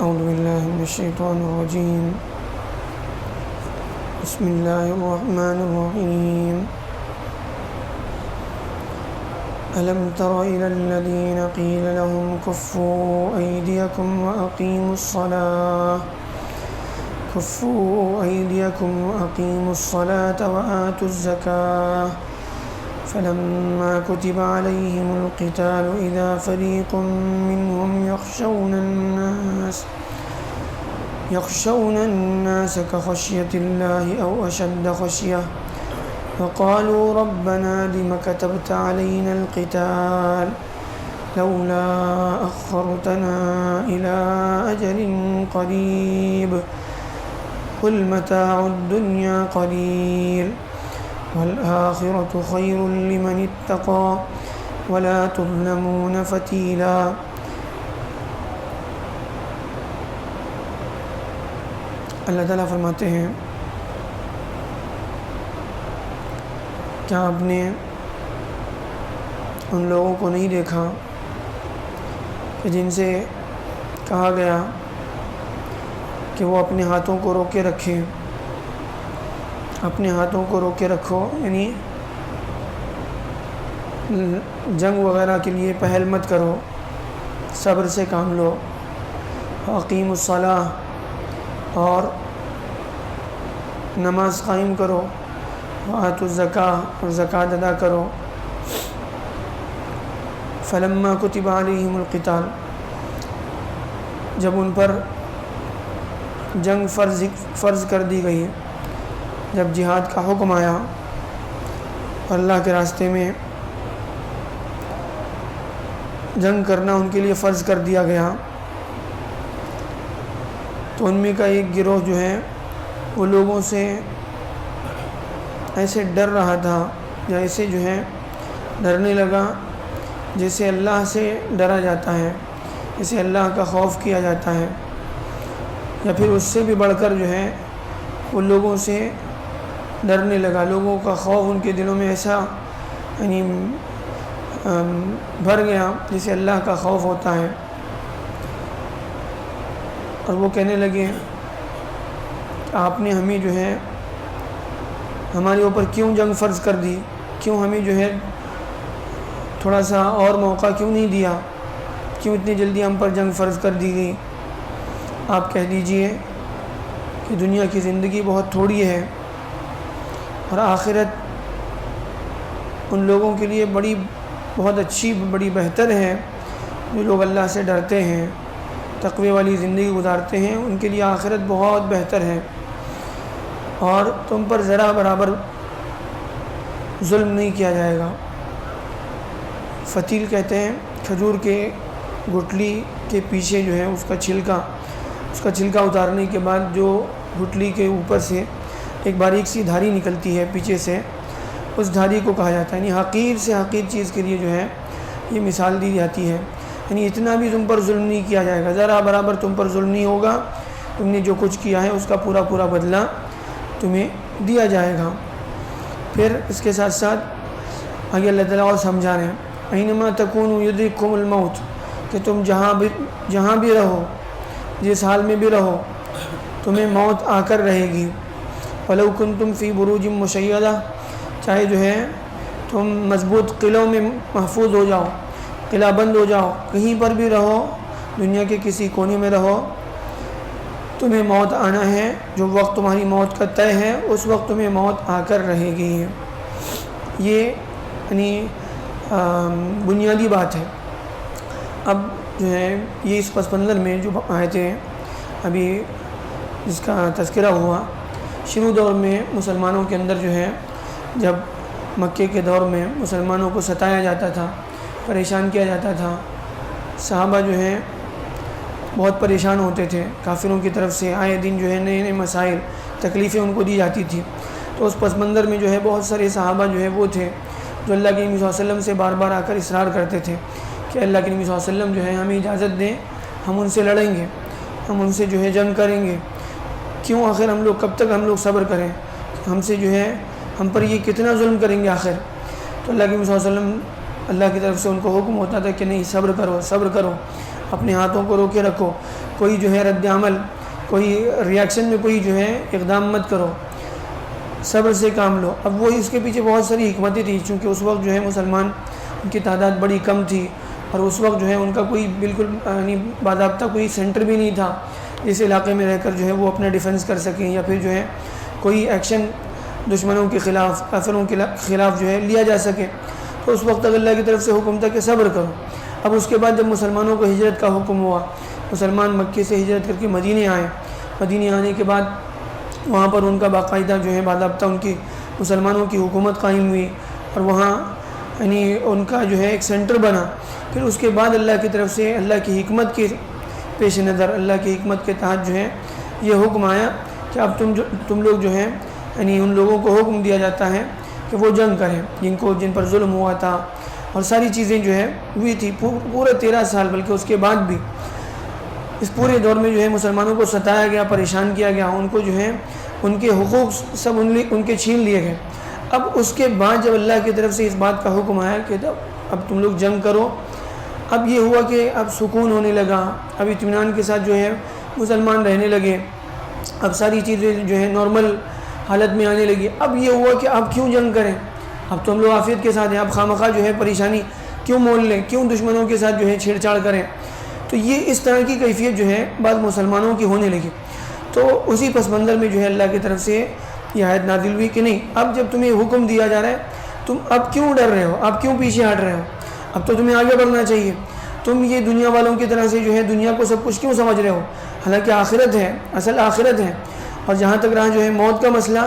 اعوذ باللہ من الشیطان الرجیم بسم اللہ الرحمن الرحیم ألم تر إلى الذين قيل لهم كفوا أيديكم وأقيموا الصلاة وآتوا الزكاة فلما كتب عليهم القتال إذا فريق منهم يخشون الناس كخشية الله أو أشد خشية وقالوا ربنا لم كتبت علينا القتال لولا أخرتنا إلى أجل قريب قل متاع الدنيا قليل والآخرة خير لمن اتقى ولا تظلمون فتيلا۔ اللہ تعالیٰ فرماتے ہیں کیا آپ نے ان لوگوں کو نہیں دیکھا کہ جن سے کہا گیا کہ وہ اپنے ہاتھوں کو روکے رکھیں، اپنے ہاتھوں کو روکے رکھو، یعنی جنگ وغیرہ کے لیے پہل مت کرو، صبر سے کام لو، اقیم الصلاۃ اور نماز قائم کرو، وآتوا الزکاۃ اور زکوٰۃ ادا کرو۔ فلما کتب علیہم القتال، جب ان پر جنگ فرض کر دی گئی، جب جہاد کا حکم آیا، اللہ کے راستے میں جنگ کرنا ان کے لیے فرض کر دیا گیا، تو ان میں کا ایک گروہ جو ہے وہ لوگوں سے ایسے ڈر رہا تھا یا ایسے جو ہے ڈرنے لگا جیسے اللہ سے ڈرا جاتا ہے، جیسے اللہ کا خوف کیا جاتا ہے، یا پھر اس سے بھی بڑھ کر جو ہے وہ لوگوں سے ڈرنے لگا، لوگوں کا خوف ان کے دلوں میں ایسا یعنی بھر گیا جیسے اللہ کا خوف ہوتا ہے، اور وہ کہنے لگے کہ آپ نے ہمیں جو ہے ہمارے اوپر کیوں جنگ فرض کر دی، کیوں ہمیں جو ہے تھوڑا سا اور موقع کیوں نہیں دیا، کیوں اتنی جلدی ہم پر جنگ فرض کر دی گئی۔ آپ کہہ دیجئے کہ دنیا کی زندگی بہت تھوڑی ہے اور آخرت ان لوگوں کے لیے بہت اچھی بڑی بہتر ہے جو لوگ اللہ سے ڈرتے ہیں، تقوی والی زندگی گزارتے ہیں، ان کے لیے آخرت بہت بہتر ہے، اور تم پر ذرا برابر ظلم نہیں کیا جائے گا۔ فتیل کہتے ہیں کھجور کے گٹلی کے پیچھے جو ہے اس کا چھلکا اتارنے کے بعد جو گٹلی کے اوپر سے ایک باریک سی دھاری نکلتی ہے پیچھے سے، اس دھاری کو کہا جاتا ہے، یعنی حقیر سے حقیر چیز کے لیے جو ہے یہ مثال دی جاتی ہے، یعنی اتنا بھی تم پر ظلم نہیں کیا جائے گا، ذرا برابر تم پر ظلم نہیں ہوگا، تم نے جو کچھ کیا ہے اس کا پورا بدلہ تمہیں دیا جائے گا۔ پھر اس کے ساتھ ساتھ آگے اللہ تعالیٰ اور سمجھا رہے ہیں اینما تکونوا یدرککم الموت، کہ تم جہاں بھی رہو، جس حال میں بھی رہو، تمہیں موت آ کر رہے گی۔ ولو کنتم فی بروج مشیدہ، چاہے جو ہے تم مضبوط قلعوں میں محفوظ ہو جاؤ، قلعہ بند ہو جاؤ، کہیں پر بھی رہو، دنیا کے کسی کونے میں رہو، تمہیں موت آنا ہے، جو وقت تمہاری موت کا طے ہے اس وقت تمہیں موت آ کر رہے گی۔ یہ یعنی بنیادی بات ہے۔ اب جو ہے یہ اس پس منظر میں جو آیتیں ابھی جس کا تذکرہ ہوا، شروع دور میں مسلمانوں کے اندر جو ہے جب مکے کے دور میں مسلمانوں کو ستایا جاتا تھا، پریشان کیا جاتا تھا، صحابہ جو ہے بہت پریشان ہوتے تھے، کافروں کی طرف سے آئے دن جو ہے نئے مسائل تکلیفیں ان کو دی جاتی تھی، تو اس پس منظر میں جو ہے بہت سارے صحابہ جو ہے وہ تھے جو اللہ کے نبی صلی اللہ علیہ وسلم سے بار بار آ کر اصرار کرتے تھے کہ اللہ کے نبی صلی اللہ علیہ وسلم جو ہے ہمیں اجازت دیں، ہم ان سے لڑیں گے، ہم ان سے جو ہے جنگ کریں گے، کیوں آخر ہم لوگ کب تک ہم لوگ صبر کریں، ہم سے جو ہے ہم پر یہ کتنا ظلم کریں گے آخر۔ تو اللہ کے نبی صلی اللہ علیہ وسلم اللہ کی طرف سے ان کو حکم ہوتا تھا کہ نہیں صبر کرو، اپنے ہاتھوں کو روکے رکھو، کوئی جو ہے رد عمل، کوئی ریاکشن میں کوئی جو ہے اقدام مت کرو، صبر سے کام لو۔ اب وہی اس کے پیچھے بہت ساری حکمتیں تھیں، چونکہ اس وقت جو ہے مسلمان ان کی تعداد بڑی کم تھی، اور اس وقت جو ہے ان کا کوئی بالکل یعنی باضابطہ کوئی سینٹر بھی نہیں تھا جس علاقے میں رہ کر جو ہے وہ اپنا ڈیفنس کر سکیں، یا پھر جو ہے کوئی ایکشن دشمنوں کے خلاف، کافروں کے خلاف جو ہے لیا جا سکے۔ تو اس وقت اللہ کی طرف سے حکم تھا کہ صبر کرو۔ اب اس کے بعد جب مسلمانوں کو ہجرت کا حکم ہوا، مسلمان مکے سے ہجرت کر کے مدینے آئے، مدینے آنے کے بعد وہاں پر ان کا باقاعدہ جو ہے باضابطہ ان کی مسلمانوں کی حکومت قائم ہوئی، اور وہاں یعنی ان کا جو ہے ایک سینٹر بنا۔ پھر اس کے بعد اللہ کی طرف سے اللہ کی حکمت کے پیش نظر، اللہ کی حکمت کے تحت جو ہے یہ حکم آیا کہ اب تم لوگ جو ہیں یعنی ان لوگوں کو حکم دیا جاتا ہے کہ وہ جنگ کریں جن پر ظلم ہوا تھا، اور ساری چیزیں جو ہے ہوئی تھی پورے 13 سال، بلکہ اس کے بعد بھی اس پورے دور میں جو ہے مسلمانوں کو ستایا گیا، پریشان کیا گیا، ان کو جو ہے ان کے حقوق سب ان کے چھین لیے گئے۔ اب اس کے بعد جب اللہ کی طرف سے اس بات کا حکم آیا کہ اب تم لوگ جنگ کرو، اب یہ ہوا کہ اب سکون ہونے لگا، اب اطمینان کے ساتھ جو ہے مسلمان رہنے لگے، اب ساری چیزیں جو ہے نارمل حالت میں آنے لگی۔ اب یہ ہوا کہ اب کیوں جنگ کریں، اب تو ہم لوگ عافیت کے ساتھ ہیں، اب خواہ جو ہے پریشانی کیوں مول لیں، کیوں دشمنوں کے ساتھ جو ہے چھیڑ چھاڑ کریں۔ تو یہ اس طرح کی کیفیت جو ہے بعض مسلمانوں کی ہونے لگی۔ تو اسی پس منظر میں جو ہے اللہ کی طرف سے یہ آیت نازل ہوئی کہ نہیں، اب جب تمہیں حکم دیا جا رہا ہے، تم اب کیوں ڈر رہے ہو، اب کیوں پیچھے ہٹ رہے ہو، اب تو تمہیں آگے بڑھنا چاہیے۔ تم یہ دنیا والوں کی طرح سے جو ہے دنیا کو سب کچھ کیوں سمجھ رہے ہو، حالانکہ آخرت ہے، اصل آخرت ہے۔ اور جہاں تک رہا جو ہے موت کا مسئلہ،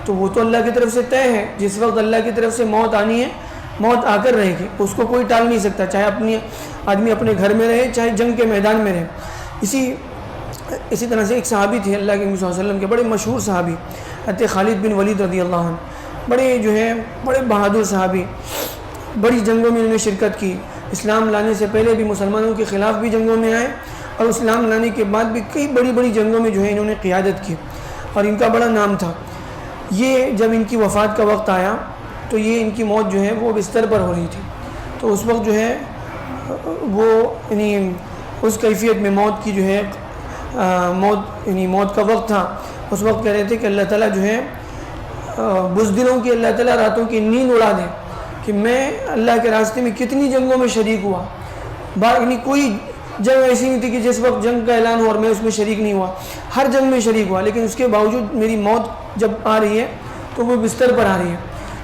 تو وہ تو اللہ کی طرف سے طے ہے، جس وقت اللہ کی طرف سے موت آنی ہے موت آ کر رہے گی، اس کو کوئی ٹال نہیں سکتا، چاہے آدمی اپنے گھر میں رہے، چاہے جنگ کے میدان میں رہے۔ اسی طرح سے ایک صحابی تھے اللہ کے نبی صلی اللہ علیہ وسلم کے، بڑے مشہور صحابی حضرت خالد بن ولید رضی اللہ عنہ، بڑے بہادر صحابی، بڑی جنگوں میں انہوں نے شرکت کی، اسلام لانے سے پہلے بھی مسلمانوں کے خلاف بھی جنگوں میں آئے، اور اسلام لانے کے بعد بھی کئی بڑی جنگوں میں جو ہے انہوں نے قیادت کی، اور ان کا بڑا نام تھا۔ یہ جب ان کی وفات کا وقت آیا تو یہ ان کی موت جو ہے وہ بستر پر ہو رہی تھی، تو اس وقت جو ہے وہ یعنی اس کیفیت میں موت کی جو ہے موت کا وقت تھا، اس وقت کہہ رہے تھے کہ اللہ تعالیٰ جو ہے بزدلوں کی اللہ تعالیٰ راتوں کی نیند اڑا دے، کہ میں اللہ کے راستے میں کتنی جنگوں میں شریک ہوا، یعنی کوئی جنگ ایسی نہیں تھی کہ جس وقت جنگ کا اعلان ہوا اور میں اس میں شریک نہیں ہوا، ہر جنگ میں شریک ہوا، لیکن اس کے باوجود میری موت جب آ رہی ہے تو وہ بستر پر آ رہی ہے۔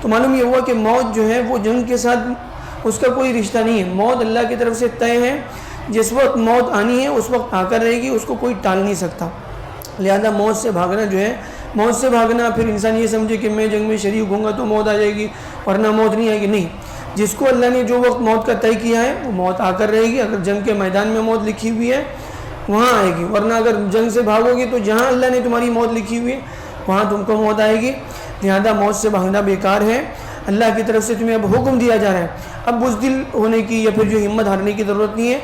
تو معلوم یہ ہوا کہ موت جو ہے وہ جنگ کے ساتھ اس کا کوئی رشتہ نہیں ہے، موت اللہ کی طرف سے طے ہے، جس وقت موت آنی ہے اس وقت آ کر رہے گی، اس کو کوئی ٹال نہیں سکتا۔ لہذا موت سے بھاگنا جو ہے، موت سے بھاگنا پھر انسان یہ سمجھے کہ میں جنگ میں شریک ہوں گا تو موت آ جائے گی ورنہ موت نہیں آئے گی، نہیں، جس کو اللہ نے جو وقت موت کا طے کیا ہے وہ موت آ کر رہے گی۔ اگر جنگ کے میدان میں موت لکھی ہوئی ہے وہاں آئے گی، ورنہ اگر جنگ سے بھاگو گے تو جہاں اللہ نے تمہاری موت لکھی ہوئی ہے وہاں تم کو موت آئے گی۔ لہذا موت سے بھاگنا بیکار ہے، اللہ کی طرف سے تمہیں اب حکم دیا جا رہا ہے، اب بزدل ہونے کی یا پھر جو ہمت ہارنے کی ضرورت نہیں ہے،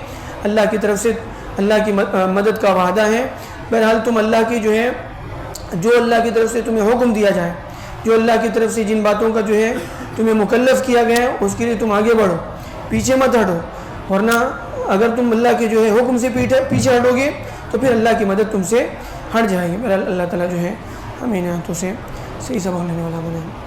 اللہ کی طرف سے اللہ کی مدد کا وعدہ ہے۔ بہرحال تم اللہ کی جو ہے جو اللہ کی طرف سے تمہیں حکم دیا جائے، جو اللہ کی طرف سے جن باتوں کا جو ہے تمہیں مکلف کیا گیا ہے اس کے لیے تم آگے بڑھو، پیچھے مت ہٹو، ورنہ اگر تم اللہ کے جو ہے حکم سے پیچھے ہٹو گے تو پھر اللہ کی مدد تم سے ہٹ جائے گی۔ بہرحال اللہ تعالیٰ جو ہے ہمیں ان آیتوں سے صحیح سبق لینے والا بنائے۔